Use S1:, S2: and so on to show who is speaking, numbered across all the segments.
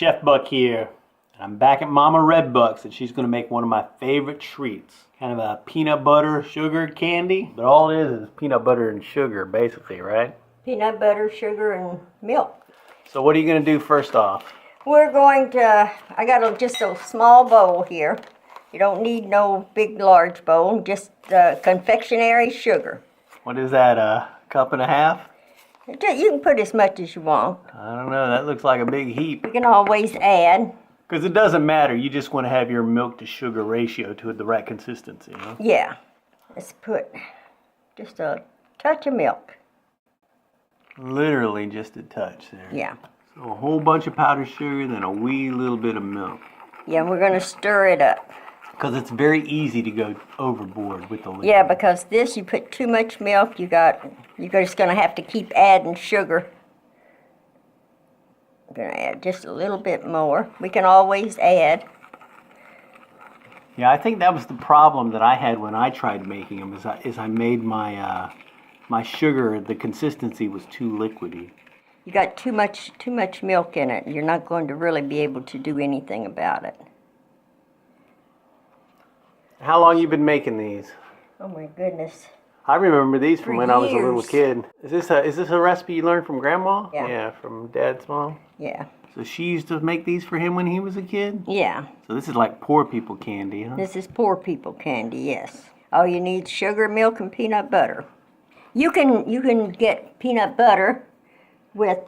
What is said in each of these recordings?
S1: Chef Buck here. I'm back at Mama Redbuck's and she's going to make one of my favorite treats. Kind of a peanut butter sugar candy. But all it is peanut butter and sugar basically, right?
S2: Peanut butter, sugar, and milk.
S1: So what are you going to do first off?
S2: We're going to, I got just a small bowl here. You don't need no big large bowl, just confectionery sugar.
S1: What is that, a cup and a half?
S2: You can put as much as you want.
S1: I don't know, that looks like a big heap.
S2: You can always add.
S1: Because it doesn't matter, you just want to have your milk to sugar ratio to the right consistency, huh?
S2: Yeah. Let's put just a touch of milk.
S1: Literally just a touch there.
S2: Yeah.
S1: So a whole bunch of powdered sugar, then a wee little bit of milk.
S2: Yeah, we're going to stir it up.
S1: Because it's very easy to go overboard with the liquid.
S2: Yeah, because this, you put too much milk, you're just going to have to keep adding sugar. I'm going to add just a little bit more. We can always add.
S1: Yeah, I think that was the problem that I had when I tried making them, is I made my my sugar, the consistency was too liquidy.
S2: You got too much milk in it. You're not going to really be able to do anything about it.
S1: How long you been making these?
S2: Oh my goodness.
S1: I remember these from
S2: For
S1: when I was a little
S2: years.
S1: kid. Is this a recipe you learned from Grandma?
S2: Yeah.
S1: Yeah, from Dad's mom?
S2: Yeah.
S1: So she used to make these for him when he was a kid?
S2: Yeah.
S1: So this is like poor people candy, huh?
S2: This is poor people candy, yes. All you need is sugar, milk, and peanut butter. You can get peanut butter with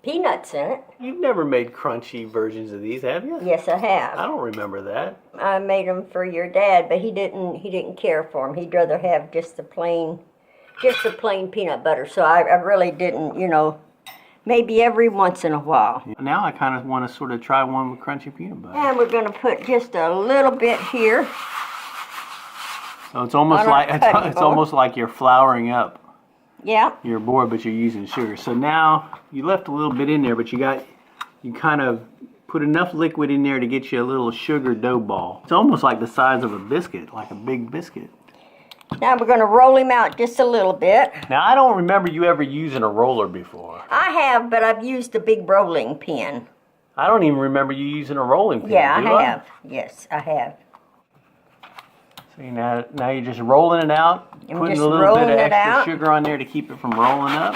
S2: peanuts in it.
S1: You've never made crunchy versions of these, have you?
S2: Yes, I have.
S1: I don't remember that.
S2: I made them for your dad, but he didn't care for them. He'd rather have just the plain peanut butter. So I really didn't, maybe every once in a while.
S1: Now I kind of want to sort of try one with crunchy peanut butter.
S2: And we're going to put just a little bit here.
S1: So it's almost like it's almost like you're flouring up
S2: Yeah.
S1: your board, but you're using sugar. So now you left a little bit in there, but you kind of put enough liquid in there to get you a little sugar dough ball. It's almost like the size of a biscuit, like a big biscuit.
S2: Now we're going to roll him out just a little bit.
S1: Now I don't remember you ever using a roller before.
S2: I have, but I've used a big rolling pin.
S1: I don't even remember you using a rolling pin.
S2: Yeah,
S1: do
S2: I have. Yes, I have.
S1: See, now you're just rolling it out,
S2: I'm
S1: putting
S2: just
S1: a little bit
S2: rolling
S1: of
S2: it
S1: extra
S2: out.
S1: sugar on there to keep it from rolling up.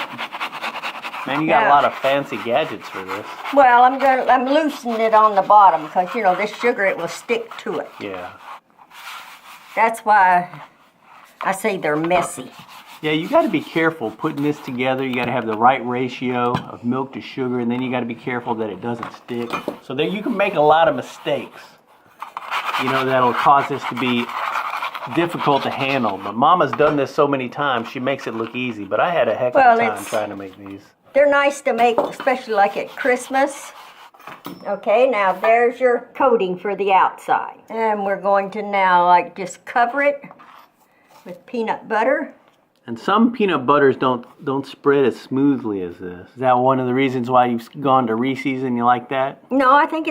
S1: Man, you got a
S2: Yeah.
S1: lot of fancy gadgets for this.
S2: Well, I'm loosening it on the bottom because this sugar, it will stick to it.
S1: Yeah.
S2: That's why I say they're messy.
S1: Yeah, you got to be careful putting this together. You got to have the right ratio of milk to sugar, and then you got to be careful that it doesn't stick. So that you can make a lot of mistakes. That'll cause this to be difficult to handle. But Mama's done this so many times, she makes it look easy. But I had a heck of a time trying to make these.
S2: They're nice to make, especially like at Christmas. Okay, now there's your coating for the outside. And we're going to now just cover it with peanut butter.
S1: And some peanut butters don't spread as smoothly as this. Is that one of the reasons why you've gone to Reese's and you like that?
S2: No, I think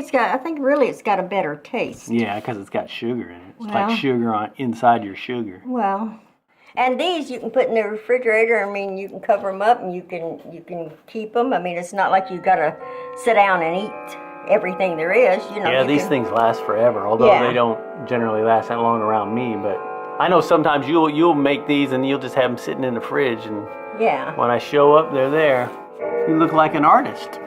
S2: really it's got a better taste.
S1: Yeah, because it's got sugar in it. It's
S2: Well.
S1: like sugar inside your sugar.
S2: Well, and these you can put in the refrigerator. I mean, you can cover them up and you can keep them. I mean, it's not like you got to sit down and eat everything there is.
S1: Yeah, these things last forever, although
S2: Yeah.
S1: they don't generally last that long around me. But I know sometimes you'll make these and you'll just have them sitting in the fridge, and
S2: Yeah.
S1: when I show up, they're there. You look like an artist.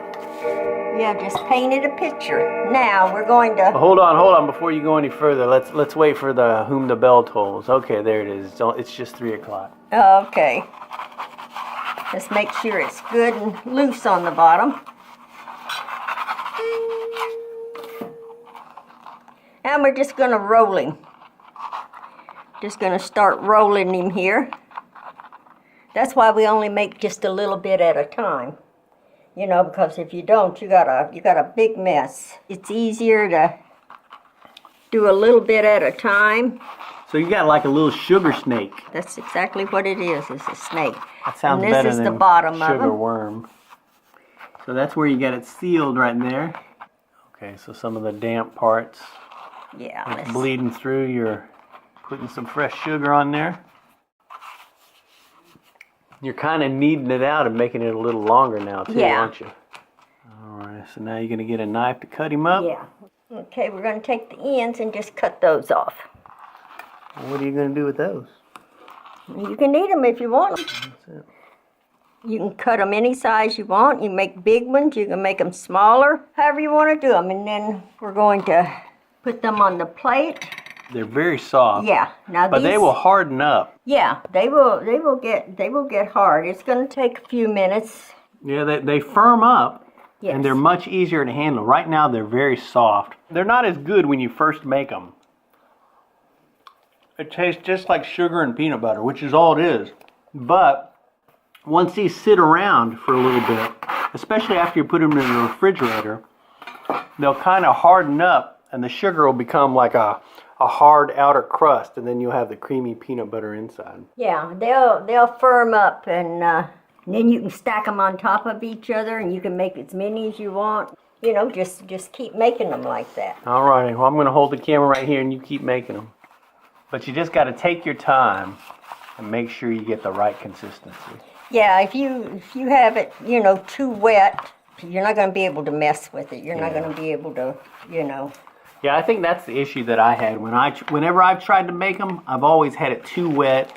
S2: Yeah, just painted a picture. Now we're going to.
S1: Hold on, before you go any further, let's wait for the whom the bell tolls. Okay, there it is. It's just 3 o'clock.
S2: Okay. Just make sure it's good and loose on the bottom. And we're just going to roll him. Just going to start rolling him here. That's why we only make just a little bit at a time. Because if you don't, you got a big mess. It's easier to do a little bit at a time.
S1: So you got like a little sugar snake.
S2: That's exactly what it is. It's a snake.
S1: That sounds
S2: And this
S1: better
S2: is
S1: than
S2: the bottom of
S1: sugar
S2: them.
S1: worm. So that's where you got it sealed right there. Okay, so some of the damp parts.
S2: Yeah.
S1: It's bleeding through. You're putting some fresh sugar on there. You're kind of kneading it out and making it a little longer now too,
S2: Yeah.
S1: aren't you? Alright, so now you're going to get a knife to cut him up?
S2: Yeah. Okay, we're going to take the ends and just cut those off.
S1: What are you going to do with those?
S2: You can eat them if you want them.
S1: That's it.
S2: You can cut them any size you want. You can make big ones. You can make them smaller. However you want to do them. And then we're going to put them on the plate.
S1: They're very soft.
S2: Yeah. Now
S1: But they will harden up.
S2: Yeah, they will get hard. It's going to take a few minutes.
S1: Yeah, they firm up.
S2: Yes.
S1: And they're much easier to handle. Right now, they're very soft. They're not as good when you first make them. It tastes just like sugar and peanut butter, which is all it is. But once these sit around for a little bit, especially after you put them in the refrigerator, they'll kind of harden up, and the sugar will become like a hard outer crust, and then you'll have the creamy peanut butter inside.
S2: Yeah, they'll firm up, and then you can stack them on top of each other, and you can make as many as you want. You know, just keep making them like that.
S1: All right, well, I'm going to hold the camera right here, and you keep making them. But you just got to take your time and make sure you get the right consistency.
S2: Yeah, if you have it, you know, too wet, you're not going to be able to mess with it. You're not going to be able to, you know.
S1: Yeah, I think that's the issue that I had whenever I've tried to make them. I've always had it too wet,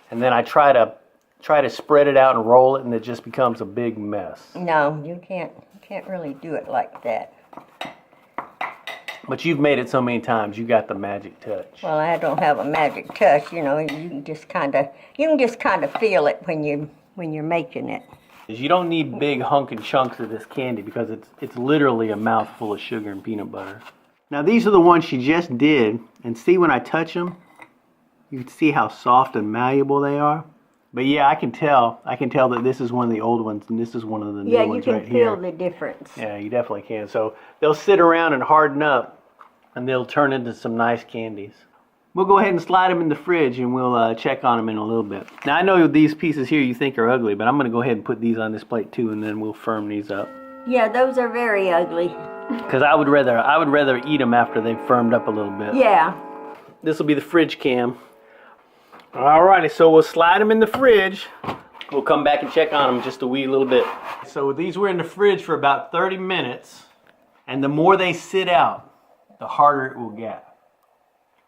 S1: and then I try to spread it out and roll it, and it just becomes a big mess.
S2: No, you can't really do it like that.
S1: But you've made it so many times, you got the magic touch.
S2: Well, I don't have a magic touch, you know. You can just kind of feel it when you're making it.
S1: You don't need big hunkin' chunks of this candy because it's literally a mouthful of sugar and peanut butter. Now these are the ones she just did, and see when I touch them, you can see how soft and malleable they are. But yeah, I can tell that this is one of the old ones and this is one of the new ones right here.
S2: Yeah, you can feel the difference.
S1: Yeah, you definitely can. So they'll sit around and harden up, and they'll turn into some nice candies. We'll go ahead and slide them in the fridge, and we'll check on them in a little bit. Now I know these pieces here you think are ugly, but I'm going to go ahead and put these on this plate too, and then we'll firm these up.
S2: Yeah, those are very ugly.
S1: Because I would rather eat them after they've firmed up a little bit.
S2: Yeah.
S1: This will be the fridge cam. Alrighty, so we'll slide them in the fridge. We'll come back and check on them just a wee little bit. So these were in the fridge for about 30 minutes, and the more they sit out, the harder it will get.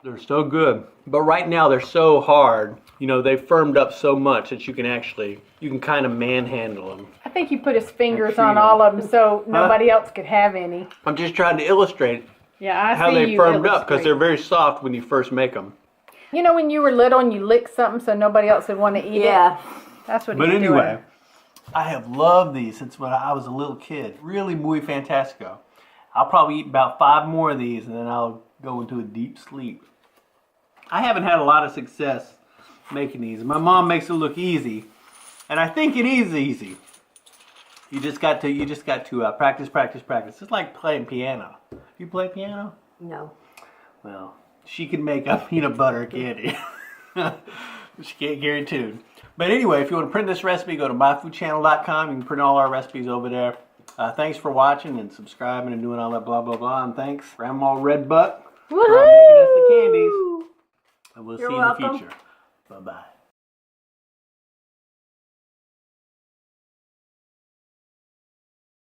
S1: They're so good. But right now they're so hard. You know, they've firmed up so much that you can kind of manhandle them.
S3: I think he put his fingers on all of them so nobody else could have any.
S1: I'm just trying to illustrate
S3: Yeah,
S1: how they firmed up because they're very soft when you first make them.
S3: You know when you were little and you licked something so nobody else would want to eat it?
S2: Yeah.
S3: That's what
S1: But
S3: he's
S1: anyway,
S3: doing.
S1: I have loved these since when I was a little kid. Really muy fantastico. I'll probably eat about 5 more of these and then I'll go into a deep sleep. I haven't had a lot of success making these. My mom makes it look easy, and I think it is easy. You just got to practice, practice, practice. It's like playing piano. You play piano?
S2: No.
S1: Well, she can make a peanut butter candy. She can't guarantee it. But anyway, if you want to print this recipe, go to myfoodchannel.com. You can print all our recipes over there. Thanks for watching and subscribing and doing all that blah, blah, blah. And thanks, Grandma Redbutt, for making us the candies. And we'll see you in the future. Bye-bye.